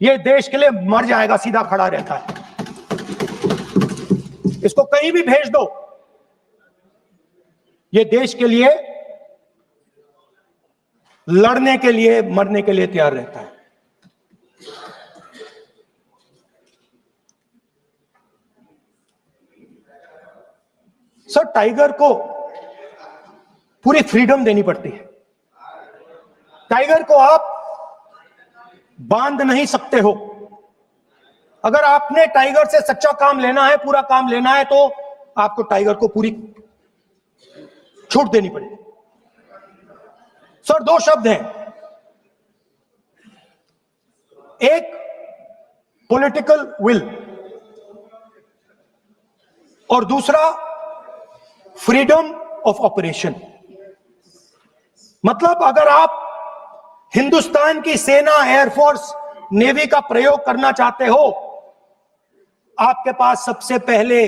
ये देश के लिए मर जाएगा, सीधा खड़ा रहता है। इसको कहीं भी भेज दो, ये देश के लिए लड़ने के लिए, मरने के लिए तैयार रहता है। सर, टाइगर को पूरी फ्रीडम देनी पड़ती है। टाइगर को आप बांध नहीं सकते हो। अगर आपने टाइगर से सच्चा काम लेना है, पूरा काम लेना है, तो आपको टाइगर को पूरी छूट देनी पड़ेगी। सर, दो शब्द हैं, एक पॉलिटिकल विल और दूसरा फ्रीडम ऑफ ऑपरेशन। मतलब अगर आप हिंदुस्तान की सेना, एयरफोर्स, नेवी का प्रयोग करना चाहते हो, आपके पास सबसे पहले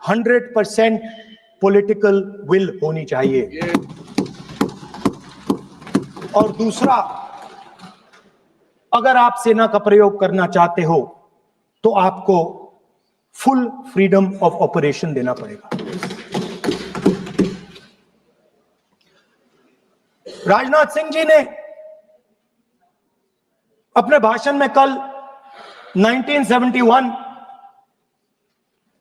100% पॉलिटिकल विल होनी चाहिए। और दूसरा, अगर आप सेना का प्रयोग करना चाहते हो तो आपको फुल फ्रीडम ऑफ ऑपरेशन देना पड़ेगा। राजनाथ सिंह जी ने अपने भाषण में कल 1971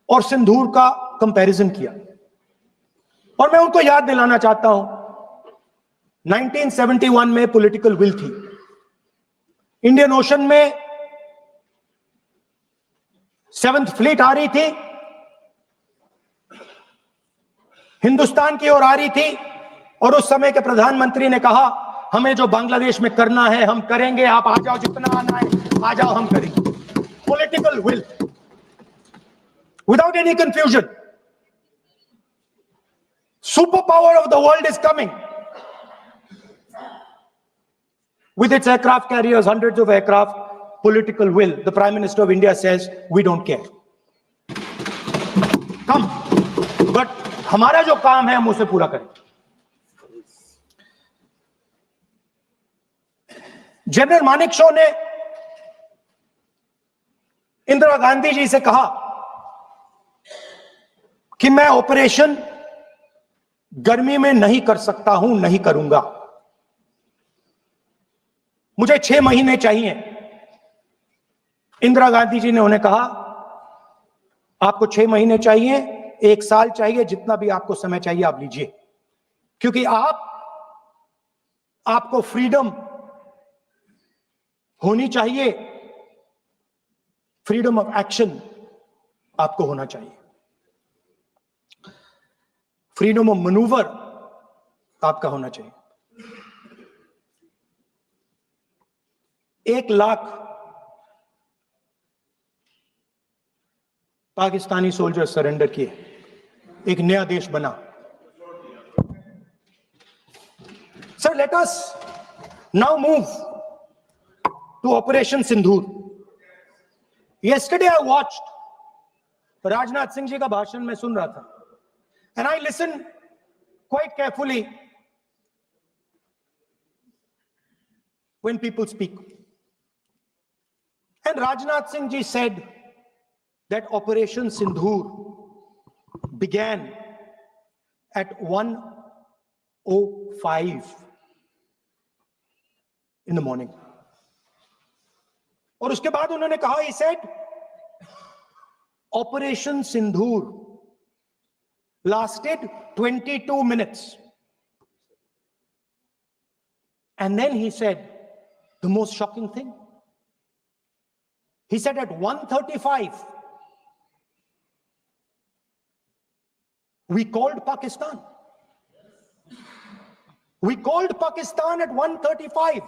और सिंदूर का कंपैरिजन किया, और मैं उनको याद दिलाना चाहता हूं, 1971 में पॉलिटिकल विल थी। इंडियन ओशन में 7th फ्लीट आ रही थी, हिंदुस्तान की ओर आ रही थी, और उस समय के प्रधानमंत्री ने कहा, हमें जो बांग्लादेश में करना है हम करेंगे, आप आ जाओ, जितना आना है आ जाओ, हम करेंगे। Political will, without any confusion. Super power of the world is coming with its aircraft carriers, hundreds of aircraft. Political will. The Prime Minister of India says, we don't care. Come. But हमारा जो काम है हम उसे पूरा करें। General Manekshaw ने इंदिरा गांधी जी से कहा कि मैं ऑपरेशन गर्मी में नहीं कर सकता हूं, नहीं करूंगा, मुझे 6 महीने चाहिए। इंदिरा गांधी जी ने उन्हें कहा, आपको 6 महीने चाहिए, 1 साल चाहिए, जितना भी आपको समय चाहिए आप लीजिए, क्योंकि आपको फ्रीडम होनी चाहिए, फ्रीडम ऑफ एक्शन आपको होना चाहिए, फ्रीडम ऑफ मैनूवर आपका होना चाहिए। 1 लाख पाकिस्तानी सोल्जर सरेंडर किए, एक नया देश बना। Sir, let us now move to operation Sindoor. Yesterday I watched, Rajnath Singh ji का भाषण में सुन रहा था, and I listen quite carefully when people speak. And Rajnath Singh ji said that Operation Sindoor began at 1:05 in the morning. और उसके बाद उन्होंने कहा, he said, Operation Sindoor lasted 22 minutes. And then he said the most shocking thing. He said at 1:35, we called Pakistan. We called Pakistan at 1:35,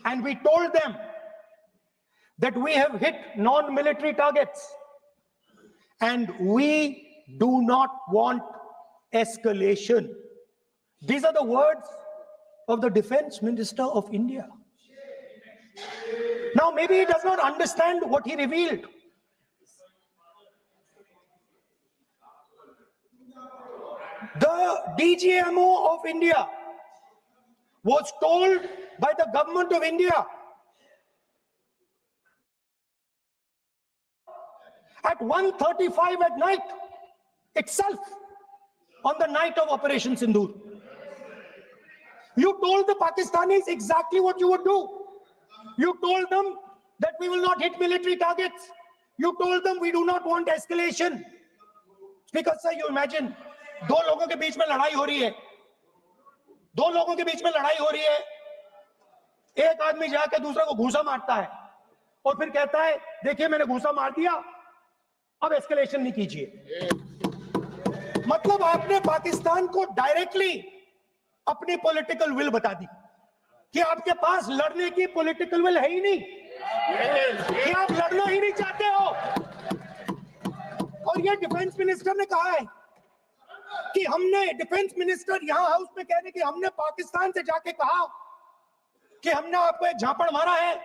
and we told them that we have hit non-military targets, and we do not want escalation. These are the words of the Defense Minister of India. Now, maybe he does not understand what he revealed. The DGMO of India was told by the government of India at 1:35 at night itself, on the night of Operation Sindoor. You told the Pakistanis exactly what you would do. You told them that we will not hit military targets. You told them we do not want escalation. Speaker sir, you imagine, दो लोगों के बीच में लड़ाई हो रही है, दो लोगों के बीच में लड़ाई हो रही है, एक आदमी जाके दूसरे को घूंसा मारता है और फिर कहता है देखिए मैंने घूंसा मार दिया, अब एस्केलेशन नहीं कीजिए। मतलब आपने पाकिस्तान को डायरेक्टली अपनी पॉलिटिकल विल बता दी कि आपके पास लड़ने की पॉलिटिकल विल है ही नहीं, कि आप लड़ना ही नहीं चाहते हो। और ये डिफेंस मिनिस्टर ने कहा है कि हमने, डिफेंस मिनिस्टर यहां हाउस में कह रहे कि हमने पाकिस्तान से जाके कहा कि हमने आपको एक झापड़ मारा है,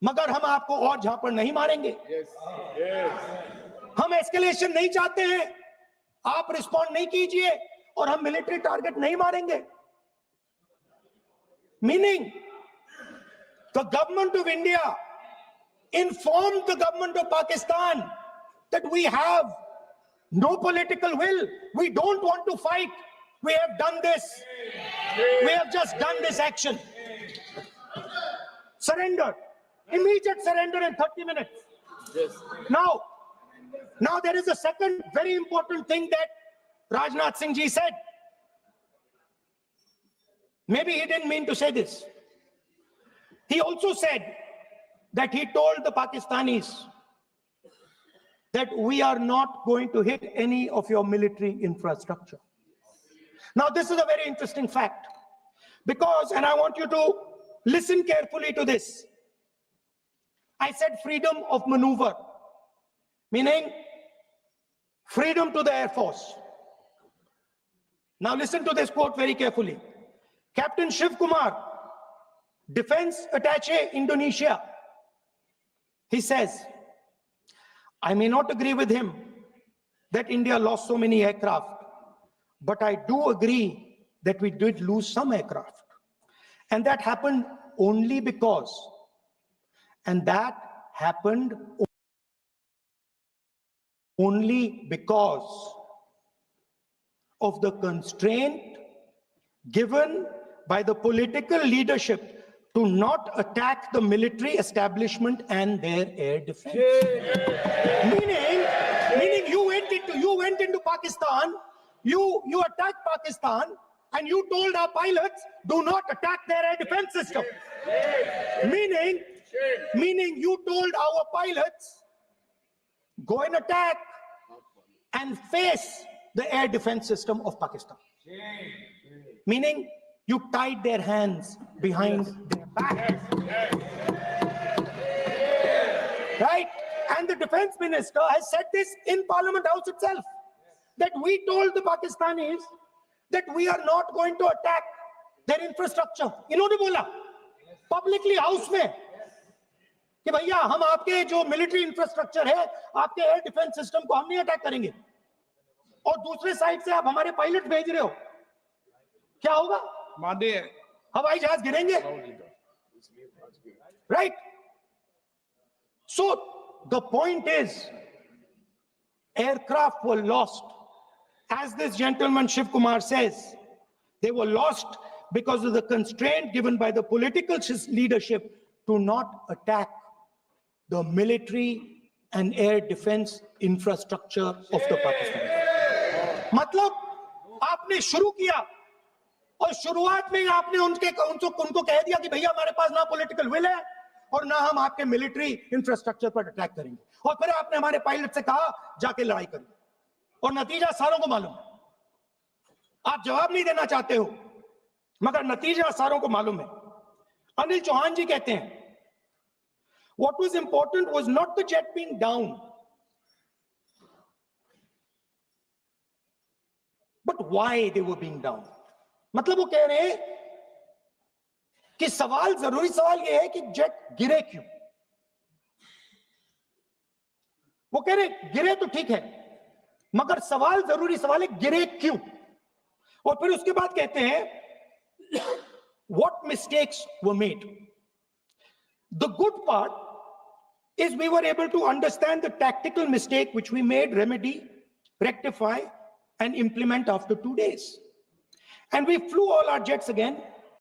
मगर हम आपको और झापड़ नहीं मारेंगे। हम एस्केलेशन नहीं चाहते हैं, आप रिस्पॉन्ड नहीं कीजिए और हम मिलिट्री टारगेट नहीं मारेंगे। Meaning the government of India informed the government of Pakistan that we have no political will, we don't want to fight, we have done this, we have just done this action. Surrender, immediate surrender in 30 minutes. Yes. Now there is a second very important thing that Rajnath Singh ji said. Maybe he didn't mean to say this. He also said that he told the Pakistanis that we are not going to hit any of your military infrastructure. Now this is a very interesting fact, because, and I want you to listen carefully to this, I said freedom of maneuver, meaning freedom to the Air Force. Now listen to this quote very carefully. Captain Shiv Kumar, Defense Attaché Indonesia, he says, I may not agree with him that India lost so many aircraft, but I do agree that we did lose some aircraft. And that happened only because, of the constraint given by the political leadership to not attack the military establishment and their air defense. Meaning you went into Pakistan, you attacked Pakistan, and you told our pilots, do not attack their air defense system. Meaning you told our pilots, go and attack and face the air defense system of Pakistan. Meaning you tied their hands behind their back. Right? And the defense minister has said this in Parliament House itself, that we told the Pakistanis that we are not going to attack their infrastructure. इन्होंने बोला publicly house में कि भैया हम आपके जो military infrastructure है, आपके air defense system को हम नहीं अटैक करेंगे, और दूसरे साइड से आप हमारे पायलट भेज रहे हो, क्या होगा? हवाई जहाज गिरेंगे, right? So the point is, aircraft were lost, as this gentleman Shiv Kumar says, they were lost because of the constraint given by the political leadership to not attack the military and air defense infrastructure of the Pakistan. मतलब आपने शुरू किया और शुरुआत में आपने उनको कह दिया कि भैया हमारे पास ना पॉलिटिकल विल है और ना हम आपके मिलिट्री इंफ्रास्ट्रक्चर पर अटैक करेंगे, और फिर आपने हमारे पायलट से कहा जाके लड़ाई करिए, और नतीजा सारों को मालूम है। आप जवाब नहीं देना चाहते हो, मगर नतीजा सारों को मालूम है। अनिल चौहान जी कहते हैं, what was important was not the jet being down, but why they were being down. मतलब वो कह रहे हैं कि जरूरी सवाल ये है कि जेट गिरे क्यों। वो कह रहे गिरे तो ठीक है, मगर जरूरी सवाल है गिरे क्यों। और फिर उसके बाद कहते हैं what mistakes were made. The good part is we were able to understand the tactical mistake which we made, remedy, rectify, and implement after 2 days. And we flew all our jets again